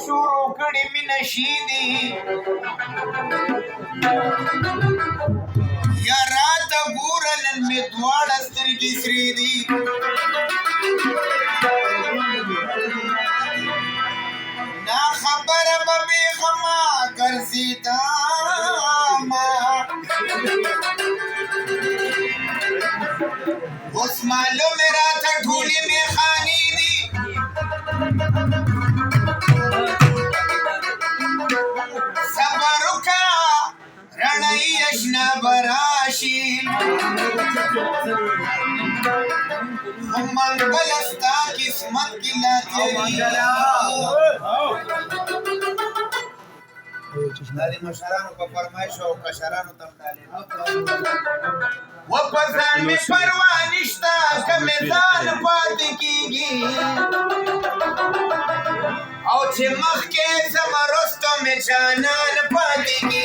شروع کړي مینه شیدي یا راته ګوره نن مې دواړه سترګې سرې دي نا خبره به بېغمه ګرځېدمه اوس معلومې راته ټولې میخانې دي صبر وکړه رڼۍ اشنا به راشي خو منګله ستا قسمت کې لا تېرېږي دا د مشرانو په فرمایش او کشرانو ته تعلیم و په ځان مې پروا نشته که مې ځان پاتې کېږي او چې مخکې ځم وروسته مې جانان پاتې کېږي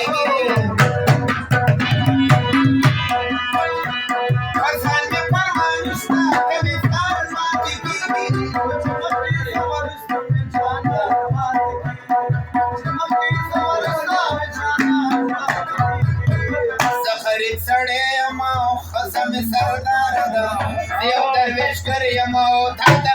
په ځان مې پروا نشته که مې ځان پاتې کېږي او چې مخکې ځم وروسته مې جانان پاتې خرید سړی یم او ښځه مې سرداره ده یو درویش ګر یم او تا ته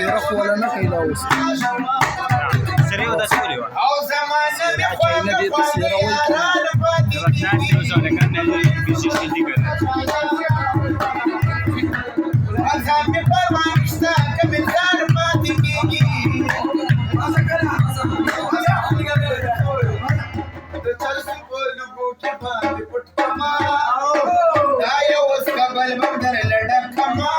سیرخ ولا نه کوي دا اوس سره یو داسې ولې وه او زمانه مې چاینه دې ته سیره وایي ځان مې پروا نشته که مې ځان پاتې کېږي د چرسو په لوګو کې باندې پټ کړمه دا یو اوس کبل به درله ډک کړمه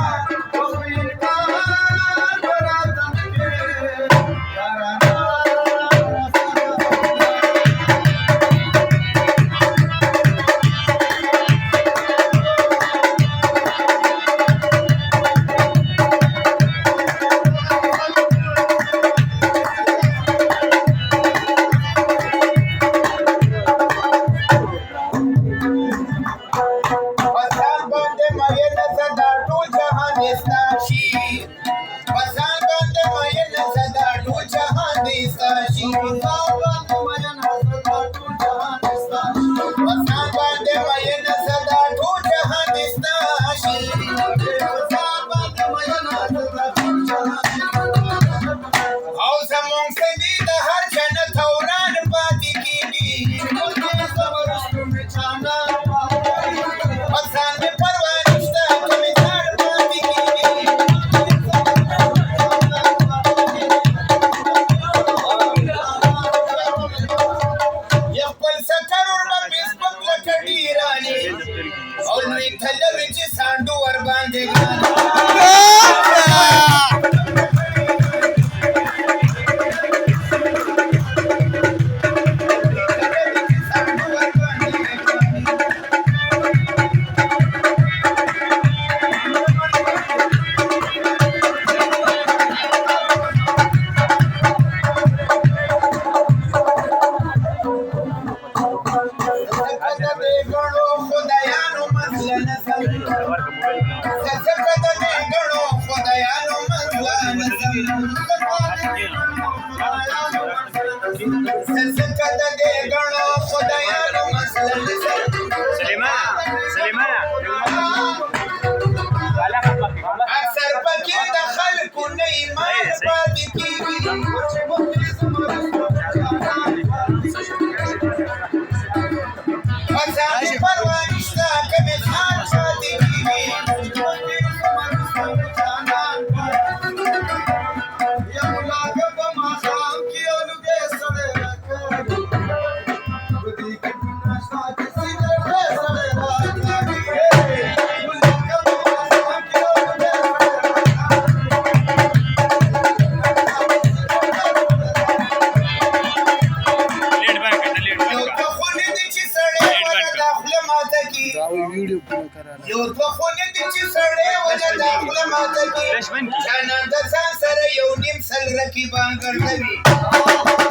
व्हिडिओ पूर्ण करायला यो तो कोणी तिची सडे वजा दाखला माझं की फ्लॅशमॅन की त्यानंतर सांसर येऊन सलरकी बांगर नवी